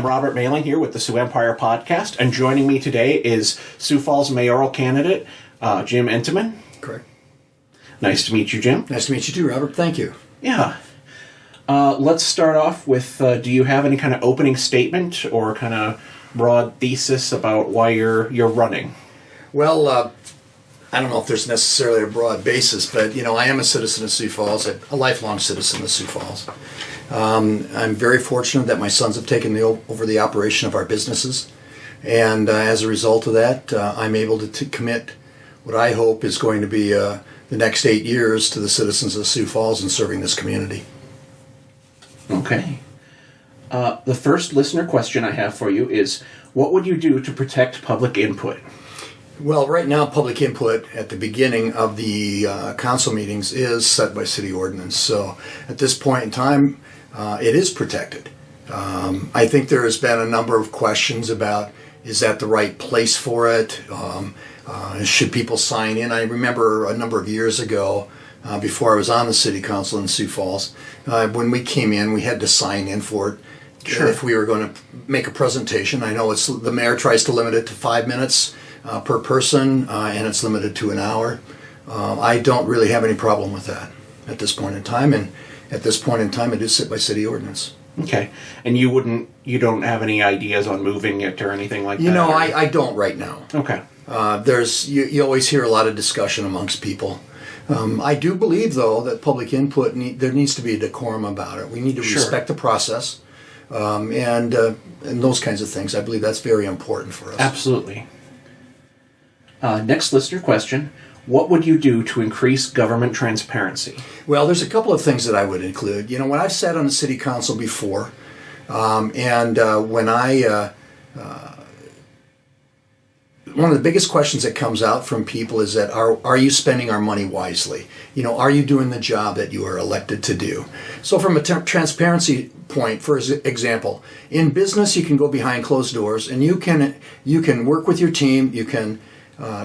Robert Mailing here with the Sioux Empire Podcast, and joining me today is Sioux Falls mayoral candidate Jim Entenman. Correct. Nice to meet you, Jim. Nice to meet you too, Robert. Thank you. Yeah. Let's start off with, do you have any kind of opening statement or kind of broad thesis about why you're running? Well, I don't know if there's necessarily a broad basis, but, I am a citizen of Sioux Falls, a lifelong citizen of Sioux Falls. I'm very fortunate that my sons have taken over the operation of our businesses, and as a result of that, I'm able to commit what I hope is going to be the next 8 years to the citizens of Sioux Falls and serving this community. Okay. The first listener question I have for you is, what would you do to protect public input? Well, right now, public input at the beginning of the council meetings is set by city ordinance. So at this point in time, it is protected. I think there has been a number of questions about, is that the right place for it? Should people sign in? I remember a number of years ago, before I was on the city council in Sioux Falls, when we came in, we had to sign in for it. Sure. If we were going to make a presentation. I know the mayor tries to limit it to 5 minutes per person, and it's limited to an hour. I don't really have any problem with that at this point in time, and at this point in time, it is set by city ordinance. Okay, and you don't have any ideas on moving it or anything like that? I don't right now. Okay. You always hear a lot of discussion amongst people. I do believe, though, that public input, there needs to be a decorum about it. We need to respect the process, and those kinds of things. I believe that's very important for us. Absolutely. Next listener question. What would you do to increase government transparency? Well, there's a couple of things that I would include. When I've sat on the city council before, and when one of the biggest questions that comes out from people is that, are you spending our money wisely? Are you doing the job that you are elected to do? So from a transparency point, for example, in business you can go behind closed doors and you can work with your team, you can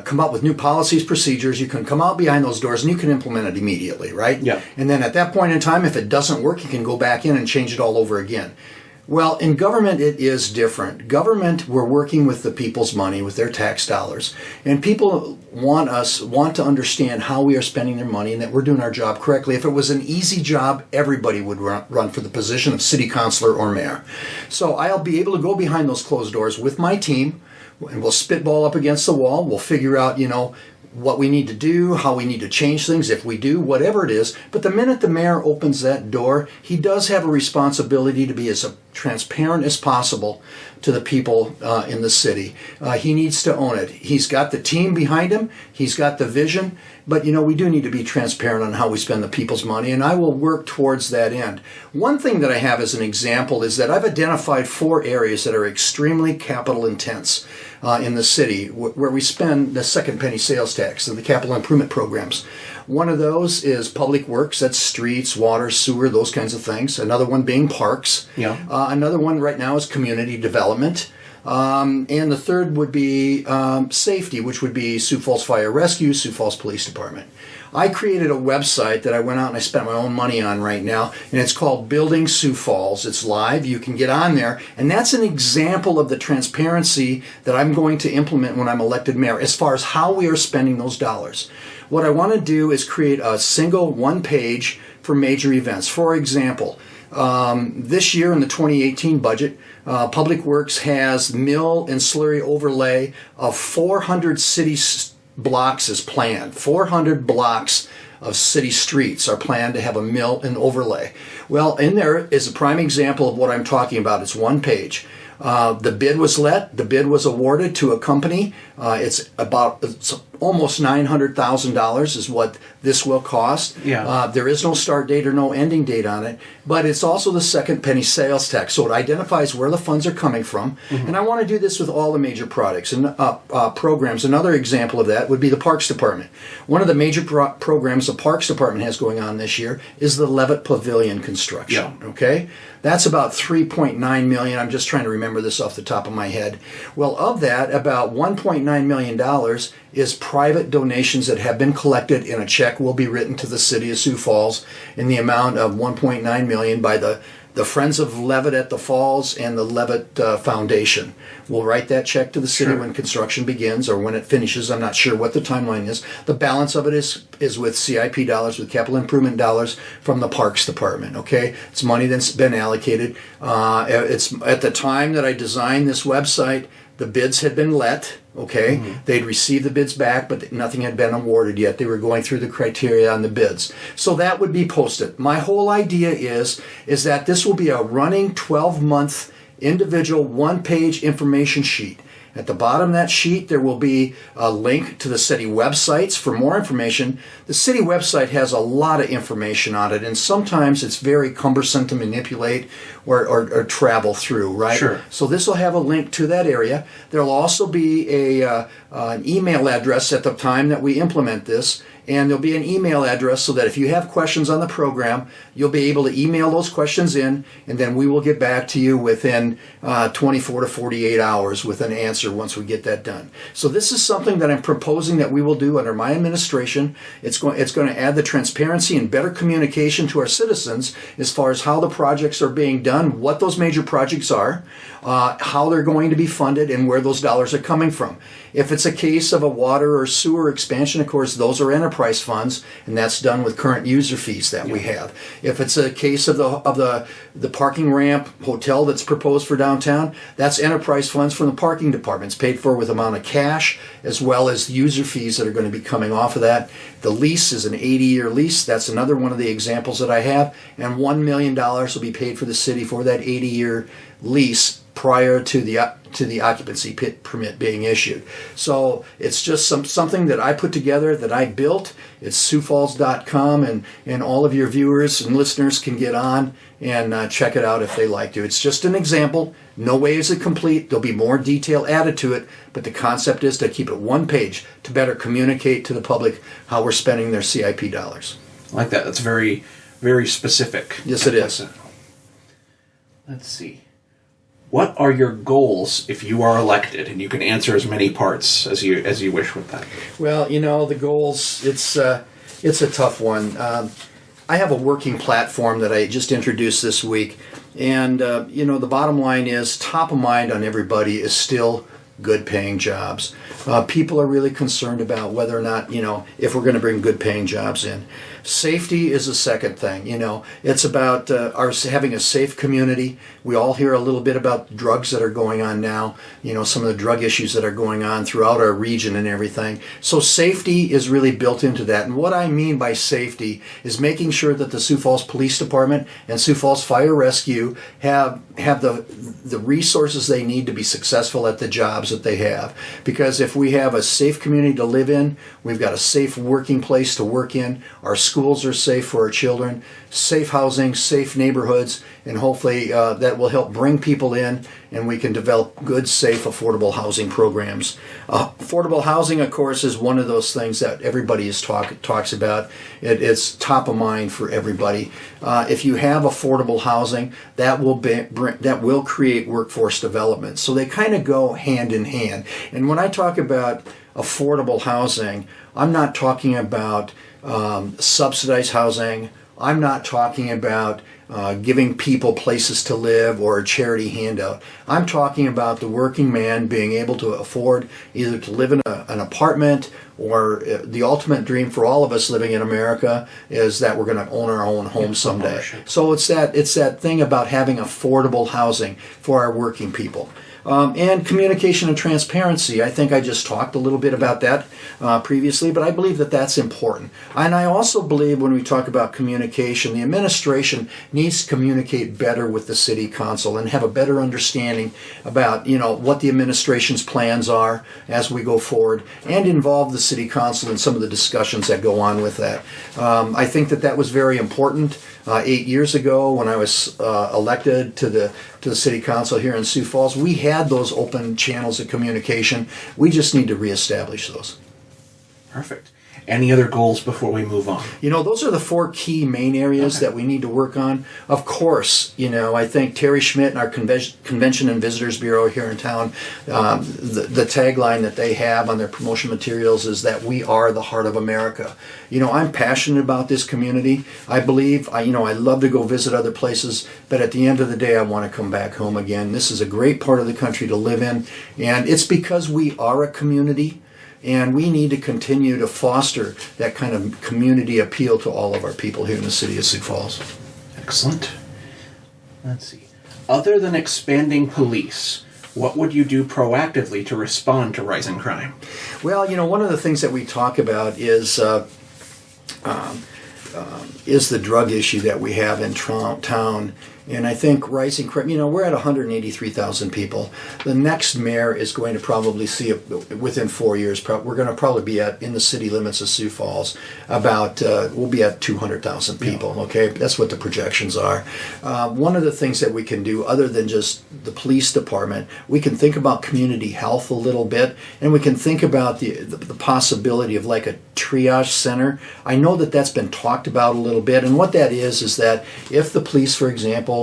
come up with new policies, procedures, you can come out behind those doors and you can implement it immediately, right? Yeah. And then at that point in time, if it doesn't work, you can go back in and change it all over again. Well, in government, it is different. Government, we're working with the people's money, with their tax dollars. And people want to understand how we are spending their money and that we're doing our job correctly. If it was an easy job, everybody would run for the position of city councilor or mayor. So I'll be able to go behind those closed doors with my team, and we'll spitball up against the wall. We'll figure out, what we need to do, how we need to change things, if we do, whatever it is. But the minute the mayor opens that door, he does have a responsibility to be as transparent as possible to the people in the city. He needs to own it. He's got the team behind him. He's got the vision. But, we do need to be transparent on how we spend the people's money, and I will work towards that end. One thing that I have as an example is that I've identified 4 areas that are extremely capital intense in the city, where we spend the second penny sales tax and the capital improvement programs. One of those is public works, that's streets, water, sewer, those kinds of things. Another one being parks. Yeah. Another one right now is community development. And the third would be safety, which would be Sioux Falls Fire Rescue, Sioux Falls Police Department. I created a website that I went out and I spent my own money on right now, and it's called Building Sioux Falls. It's live. You can get on there, and that's an example of the transparency that I'm going to implement when I'm elected mayor as far as how we are spending those dollars. What I want to do is create a single one-page for major events. For example, this year in the 2018 budget, Public Works has mill and slurry overlay of 400 city blocks is planned. 400 blocks of city streets are planned to have a mill and overlay. Well, in there is a prime example of what I'm talking about. It's one page. The bid was the bid was awarded to a company. It's almost $900,000 is what this will cost. Yeah. There is no start date or no ending date on it, but it's also the second penny sales tax. So it identifies where the funds are coming from. Mm-hmm. And I want to do this with all the major products and programs. Another example of that would be the Parks Department. One of the major programs the Parks Department has going on this year is the Levitt Pavilion construction. Yeah. Okay? That's about $3.9 million. I'm just trying to remember this off the top of my head. Well, of that, about $1.9 million is private donations that have been collected, and a check will be written to the city of Sioux Falls in the amount of $1.9 million by the the Friends of Levitt at the Falls and the Levitt Foundation. We'll write that check to the city Sure. when construction begins or when it finishes. I'm not sure what the timeline is. The balance of it is with CIP dollars, with capital improvement dollars from the Parks Department. Okay, it's money that's been allocated. It's at the time that I designed this website, the bids had been let. Okay, they'd received the bids back, but nothing had been awarded yet. They were going through the criteria on the bids, so that would be posted. My whole idea is that this will be a running 12-month individual one-page information sheet. At the bottom of that sheet, there will be a link to the city websites for more information. The city website has a lot of information on it, and sometimes it's very cumbersome to manipulate or travel through, right? Sure. So this will have a link to that area. There will also be an email address at the time that we implement this, and there'll be an email address so that if you have questions on the program, you'll be able to email those questions in, and then we will get back to you within 24 to 48 hours with an answer once we get that done. So this is something that I'm proposing that we will do under my administration. It's going to add the transparency and better communication to our citizens as far as how the projects are being done, what those major projects are, how they're going to be funded, and where those dollars are coming from. If it's a case of a water or sewer expansion, of course, those are enterprise funds, and that's done with current user fees that we have. If it's a case of the parking ramp hotel that's proposed for downtown, that's enterprise funds from the parking department. It's paid for with amount of cash as well as user fees that are going to be coming off of that. The lease is an 80-year lease. That's another one of the examples that I have, and $1 million will be paid for the city for that 80-year lease prior to the occupancy permit being issued. So it's just something that I put together, that I built. It's SiouxFalls.com, and all of your viewers and listeners can get on and check it out if they like to. It's just an example. No way is it complete. There'll be more detail added to it, but the concept is to keep it one page to better communicate to the public how we're spending their CIP dollars. I like that. That's very, very specific. Yes, it is. Let's see. What are your goals if you are elected? And you can answer as many parts as you wish with that. Well, the goals, it's a tough one. I have a working platform that I just introduced this week, and the bottom line is top of mind on everybody is still good paying jobs. People are really concerned about whether or not, if we're going to bring good paying jobs in. Safety is the second thing. It's about having a safe community. We all hear a little bit about drugs that are going on now, some of the drug issues that are going on throughout our region and everything. So safety is really built into that. And what I mean by safety is making sure that the Sioux Falls Police Department and Sioux Falls Fire Rescue have the resources they need to be successful at the jobs that they have. Because if we have a safe community to live in, we've got a safe working place to work in, our schools are safe for our children, safe housing, safe neighborhoods, and hopefully that will help bring people in, and we can develop good, safe, affordable housing programs. Affordable housing, of course, is one of those things that everybody talks about. It's top of mind for everybody. If you have affordable housing, that will create workforce development. So they kind of go hand in hand. And when I talk about affordable housing, I'm not talking about subsidized housing. I'm not talking about giving people places to live or a charity handout. I'm talking about the working man being able to afford either to live in an apartment, or the ultimate dream for all of us living in America is that we're going to own our own home someday. So it's that thing about having affordable housing for our working people. And communication and transparency. I think I just talked a little bit about that previously, but I believe that that's important. And I also believe when we talk about communication, the administration needs to communicate better with the city council and have a better understanding about, what the administration's plans are as we go forward, and involve the city council in some of the discussions that go on with that. I think that was very important. 8 years ago, when I was elected to the city council here in Sioux Falls, we had those open channels of communication. We just need to reestablish those. Perfect. Any other goals before we move on? Those are the 4 key main areas that we need to work on. Of course, I think Terry Schmidt and our Convention and Visitors Bureau here in town, the tagline that they have on their promotion materials is that we are the heart of America. I'm passionate about this community. I believe, I love to go visit other places, but at the end of the day, I want to come back home again. This is a great part of the country to live in, and it's because we are a community. And we need to continue to foster that kind of community appeal to all of our people here in the city of Sioux Falls. Excellent. Let's see. Other than expanding police, what would you do proactively to respond to rising crime? Well, one of the things that we talk about is the drug issue that we have in town. And I think rising crime, we're at 183,000 people. The next mayor is going to probably see, within 4 years, we're going to probably be in the city limits of Sioux Falls, we'll be at 200,000 people, okay? That's what the projections are. One of the things that we can do, other than just the police department, we can think about community health a little bit, and we can think about the possibility of like a triage center. I know that that's been talked about a little bit, and what that is that if the police, for example,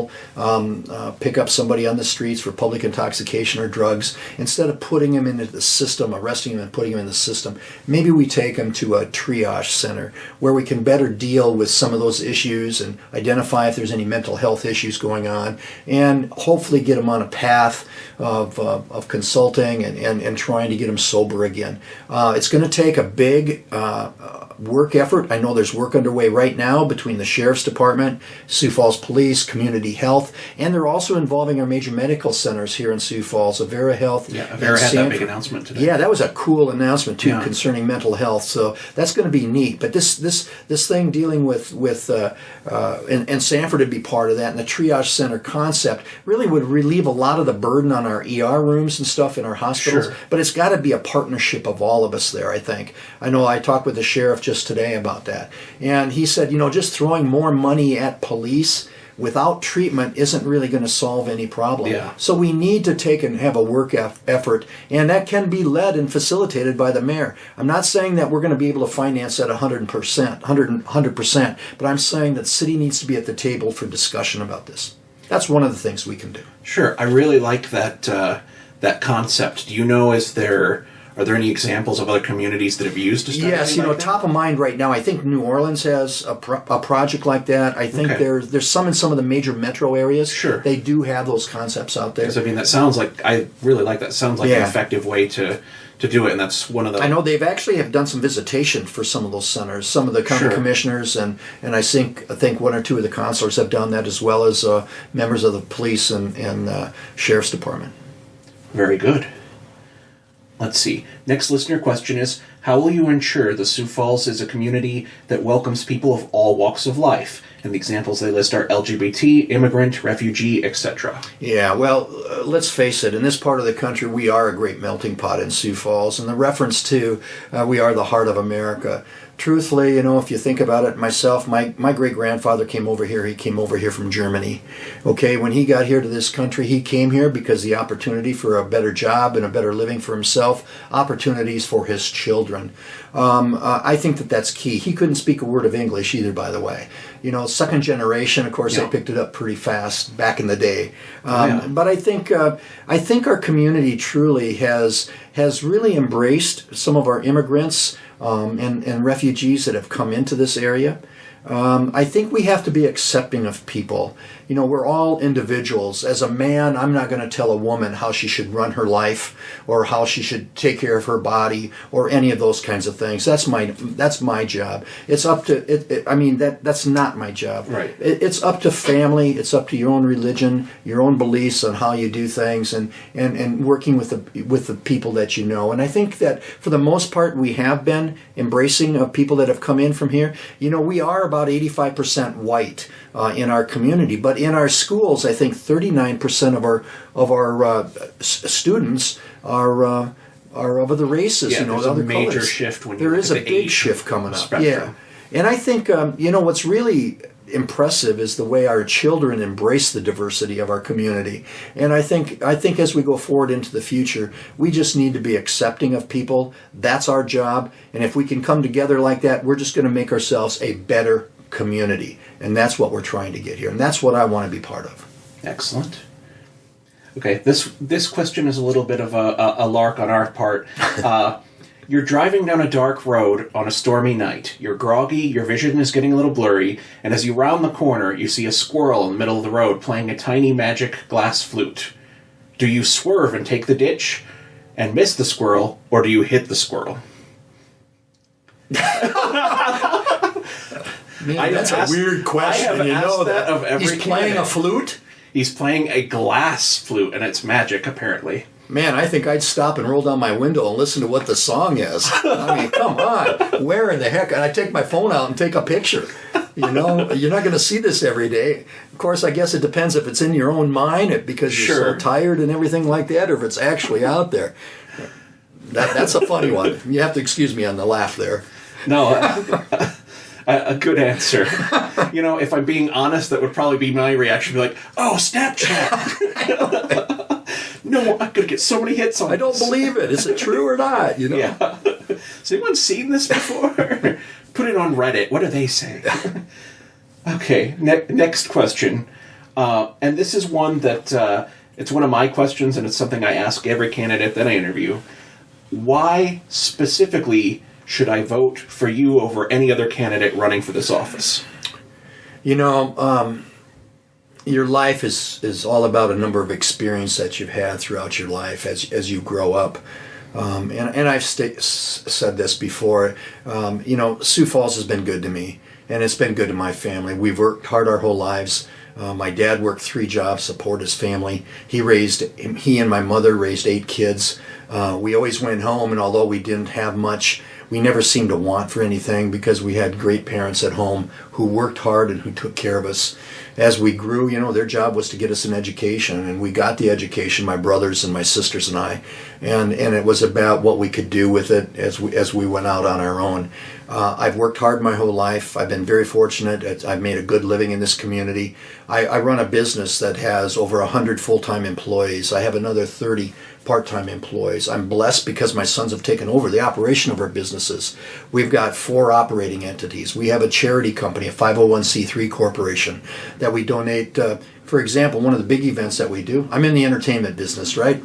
pick up somebody on the streets for public intoxication or drugs, instead of putting them into the system, arresting them and putting them in the system, maybe we take them to a triage center where we can better deal with some of those issues and identify if there's any mental health issues going on, and hopefully get them on a path of consulting and trying to get them sober again. It's going to take a big work effort. I know there's work underway right now between the Sheriff's Department, Sioux Falls Police, Community Health, and they're also involving our major medical centers here in Sioux Falls, Avera Health. Yeah, Avera had that big announcement today. Yeah, that was a cool announcement too, concerning mental health. So that's going to be neat. But this thing dealing with and Sanford would be part of that, and the triage center concept really would relieve a lot of the burden on our ER rooms and stuff in our hospitals. Sure. But it's got to be a partnership of all of us there, I think. I know I talked with the sheriff just today about that, and he said, just throwing more money at police without treatment isn't really going to solve any problem. Yeah. So we need to take and have a work effort, and that can be led and facilitated by the mayor. I'm not saying that we're going to be able to finance that 100%, but I'm saying that the city needs to be at the table for discussion about this. That's one of the things we can do. Sure. I really like that concept. Do you know, are there any examples of other communities that have used a strategy? Yes, like top of mind right now, I think New Orleans has a project like that. I think there's some in some of the major metro areas. Sure. They do have those concepts out there. Because, that sounds like, I really like that. Sounds like an effective way to do it, and that's one of the... I know they've actually have done some visitation for some of those centers. Some of the county commissioners and I think one or two of the councilors have done that, as well as members of the police and sheriff's department. Very good. Let's see. Next listener question is, how will you ensure the Sioux Falls is a community that welcomes people of all walks of life? And the examples they list are LGBT, immigrant, refugee, etc. Yeah, well, let's face it. In this part of the country, we are a great melting pot in Sioux Falls. And the reference to we are the heart of America. Truthfully, if you think about it, myself, my great-grandfather came over here. He came over here from Germany. Okay, when he got here to this country, he came here because the opportunity for a better job and a better living for himself, opportunities for his children. I think that's key. He couldn't speak a word of English either, by the way. Second generation, of course, they picked it up pretty fast back in the day. But I think our community truly has really embraced some of our immigrants and refugees that have come into this area. I think we have to be accepting of people. We're all individuals. As a man, I'm not going to tell a woman how she should run her life or how she should take care of her body or any of those kinds of things. That's my job. It's up to that's not my job. Right. It's up to family. It's up to your own religion, your own beliefs on how you do things, and working with the people that you know. And I think that for the most part, we have been embracing of people that have come in from here. We are about 85% white in our community, but in our schools, I think 39% of our students are of other races. There's other a major colors. shift when there you is look a at the big age shift coming up. spectrum. Yeah, and I think what's really impressive is the way our children embrace the diversity of our community. And I think as we go forward into the future, we just need to be accepting of people. That's our job. And if we can come together like that, we're just going to make ourselves a better community. And that's what we're trying to get here. And that's what I want to be part of. Excellent. Okay, this question is a little bit of a lark on our part. You're driving down a dark road on a stormy night. You're groggy, your vision is getting a little blurry, and as you round the corner, you see a squirrel in the middle of the road playing a tiny magic glass flute. Do you swerve and take the ditch and miss the squirrel, or do you hit the squirrel? Man, that's a weird question. I have asked that of every He's playing candidate. a flute? He's playing a glass flute, and it's magic, apparently. Man, I think I'd stop and roll down my window and listen to what the song is. I mean, come on. Where in the heck? And I take my phone out and take a picture. You know, you're not going to see this every day. Of course, I guess it depends if it's in your own mind because you're Sure. so tired and everything like that, or if it's actually out there. That's a funny one. You have to excuse me on the laugh there. No, a good answer. You know, if I'm being honest, that would probably be my reaction. Be like, oh, Snapchat. No, I'm going to get so many hits on I don't this. believe it. Is it true or not? You know? Yeah. Has anyone seen this before? Put it on Reddit. What do they say? Okay, next question. And this is one that, it's one of my questions, and it's something I ask every candidate that I interview. Why specifically should I vote for you over any other candidate running for this office? You know, your life is all about a number of experiences that you've had throughout your life as you grow up. And I've said this before. You know, Sioux Falls has been good to me, and it's been good to my family. We've worked hard our whole lives. My dad worked 3 jobs, support his family. He and my mother raised 8 kids. We always went home, and although we didn't have much, we never seemed to want for anything because we had great parents at home who worked hard and who took care of us. As we grew, you know, their job was to get us an education, and we got the education, my brothers and my sisters and I, and it was about what we could do with it as we went out on our own. I've worked hard my whole life. I've been very fortunate. I've made a good living in this community. I run a business that has over 100 full-time employees. I have another 30 part-time employees. I'm blessed because my sons have taken over the operation of our businesses. We've got 4 operating entities. We have a charity company, a 501c3 corporation, that we donate. For example, one of the big events that we do, I'm in the entertainment business, right?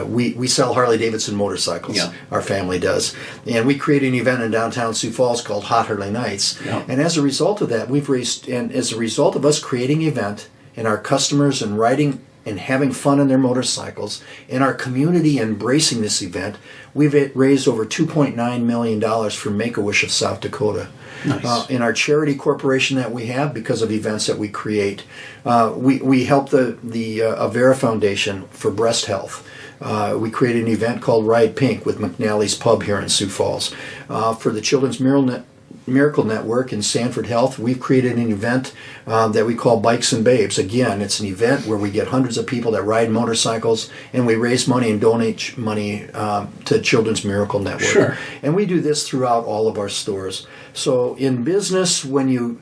We sell Harley-Davidson motorcycles. Yeah. Our family does. And we create an event in downtown Sioux Falls called Hot Harley Nights. Yeah. And as a result of that, as a result of us creating an event and our customers and riding and having fun on their motorcycles, and our community embracing this event, we've raised over $2.9 million for Make-A-Wish of South Dakota. Nice. In our charity corporation that we have, because of events that we create, we help the Avera Foundation for breast health. We created an event called Ride Pink with McNally's Pub here in Sioux Falls. For the Children's Miracle Network and Sanford Health, we've created an event that we call Bikes and Babes. Again, it's an event where we get hundreds of people that ride motorcycles, and we raise money and donate money to Children's Miracle Network. Sure. And we do this throughout all of our stores. So in business, when you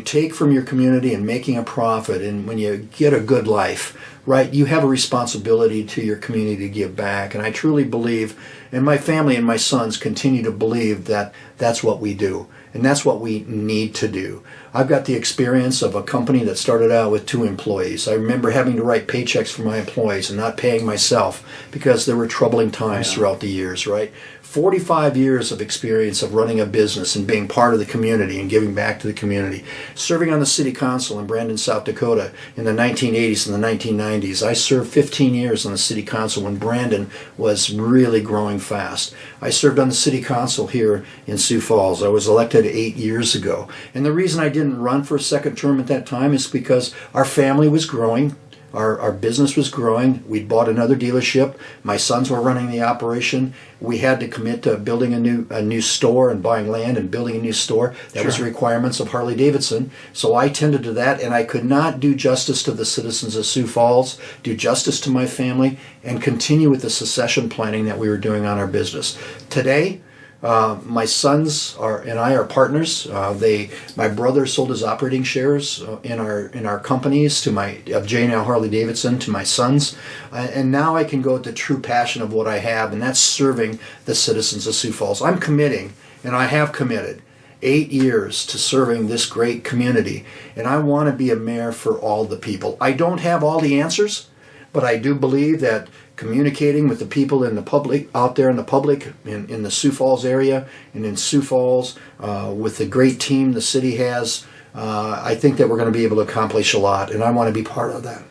take from your community and making a profit, and when you get a good life, right, you have a responsibility to your community to give back. And I truly believe, and my family and my sons continue to believe, that that's what we do. And that's what we need to do. I've got the experience of a company that started out with 2 employees. I remember having to write paychecks for my employees and not paying myself because there were troubling times throughout the years, right? 45 years of experience of running a business and being part of the community and giving back to the community. Serving on the city council in Brandon, South Dakota in the 1980s and the 1990s. I served 15 years on the city council when Brandon was really growing fast. I served on the city council here in Sioux Falls. I was elected 8 years ago. And the reason I didn't run for a second term at that time is because our family was growing. Our business was growing. We'd bought another dealership. My sons were running the operation. We had to commit to building a new store and buying land and building a new store. That was the requirements of Harley-Davidson. So I tended to that, and I could not do justice to the citizens of Sioux Falls, do justice to my family, and continue with the succession planning that we were doing on our business. Today, My sons and I are partners. My brother sold his operating shares in our companies of J&L Harley Davidson to my sons, and now I can go with the true passion of what I have, and that's serving the citizens of Sioux Falls. I'm committing, and I have committed 8 years to serving this great community, and I want to be a mayor for all the people. I don't have all the answers, but I do believe that communicating with the people in the public, out there in the public, in the Sioux Falls area, and in Sioux Falls, with the great team the city has, I think that we're going to be able to accomplish a lot, and I want to be part of that.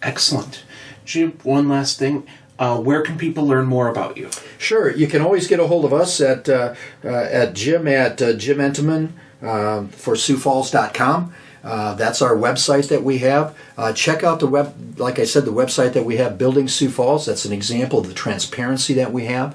Excellent. Jim, one last thing. Where can people learn more about you? Sure. You can always get a hold of us at Jim at Jim Entenman for SiouxFalls.com. That's our website that we have. Check out the like I said, the website that we have, Building Sioux Falls. That's an example of the transparency that we have.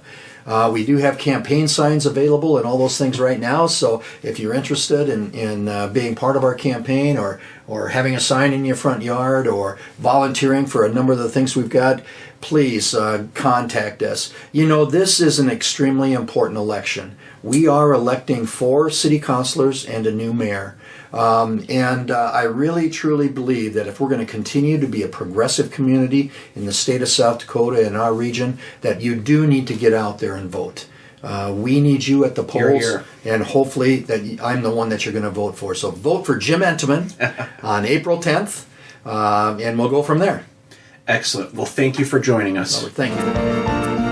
We do have campaign signs available and all those things right now. So if you're interested in being part of our campaign or having a sign in your front yard or volunteering for a number of the things we've got, please contact us. You know, this is an extremely important election. We are electing 4 city councilors and a new mayor. I really truly believe that if we're going to continue to be a progressive community in the state of South Dakota and our region, that you do need to get out there and vote. We need you at the polls, Hear, hear. and hopefully that I'm the one that you're going to vote for. So vote for Jim Entenman on April 10th, and we'll go from there. Excellent. Well, thank you for joining us. Thank you.